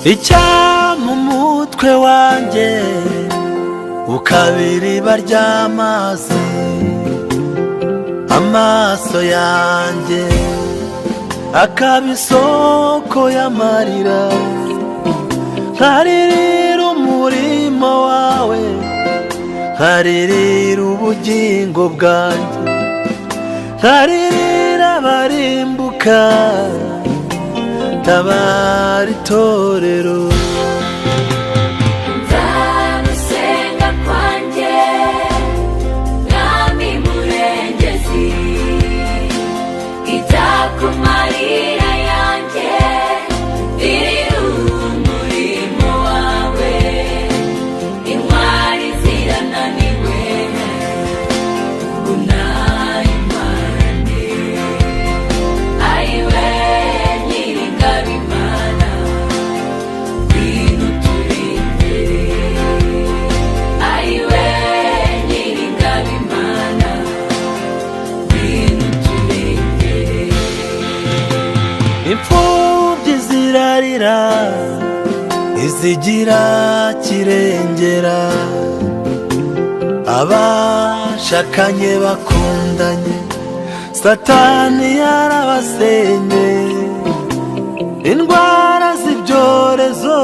icyampa umutwe wanjye ukabira iriba ry'amazi, amaso yanjye akaba isoko y'amarira, nkaririra umurimo wawe, nkaririra ubugingo bwanjye, nkaririra abarimbuka, tabara itorero. Nzagusenga kwanjye mwami murengezi, itakumarira yanjye irira umurimo wawe, intwari zirananiwe unayimane, ayiwe nyiringabimana ngwino uturengere, ayiwe nyiringabimana ngwino uturengere. Imfubyi zirarira izigira kirengera, abashakanye bakundanye Satani yarabasenye, indwara z'ibyorezo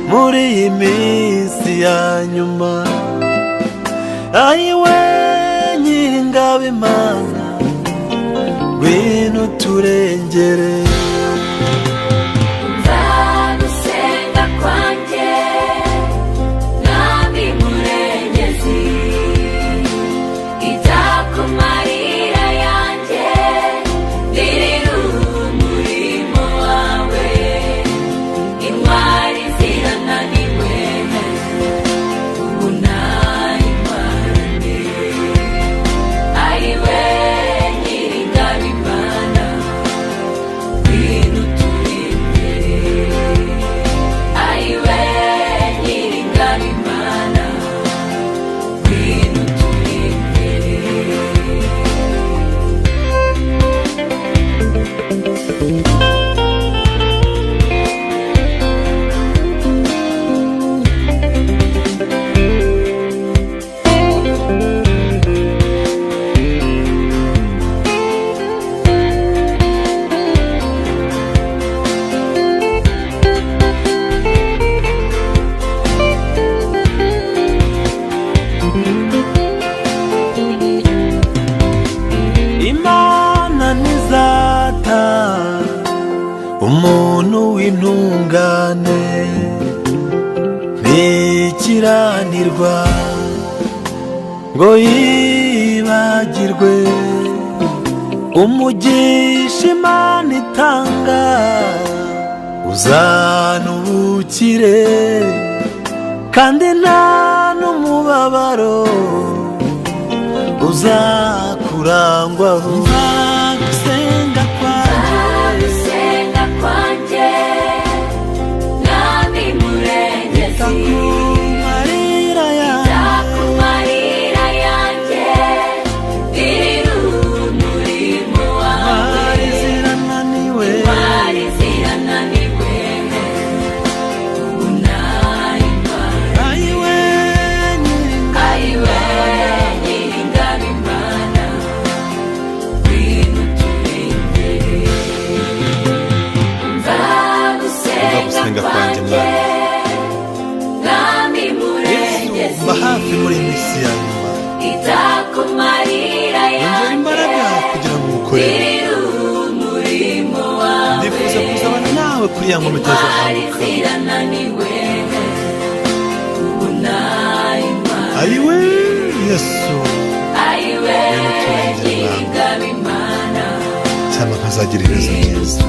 muri iyi minsi ya nyuma, ayiwe nyiringabimana ngwino uturengere. Nzagusenga kwanjye mwami murengezi, itakumarira yanjye irira umurimo wawe, intwari zirananiwe unayimane, ayiwe nyiringabimana ngwino uturengere, ayiwe nyiringabimana ngwino uturengere. Imana ntizata umuntu w'intungane, ntikiranirwa ngo yibagirwe umugisha Imana itanga, uzana ubukire kandi nta n'umubabaro uzakurangwaho. Nzagusenga Nzagusenga kwanjye mwami murengezi, itakumarira yanjye, itakumarira yanjye irira umurimo wawe, intwari zirananiwe intwari zirananiwe unayimane, ayiwe ayiwe nyiringabimana ngwino uturengere. Nzagusenga kwanjye mwami murengezi, mba hafi muri iyi minsi ya nyuma, itakumarira yongera yanjye imbaraga kugira ngo umukorere. irira umurimo wawe, Ndifuza kuzabana nawe kuri ya ngoma intwari itazahanuka, zirananiwe unayimane, ayiwe Yesu, ayiwe nyiringabimana cyangwa nkazagira ibibazo byiza.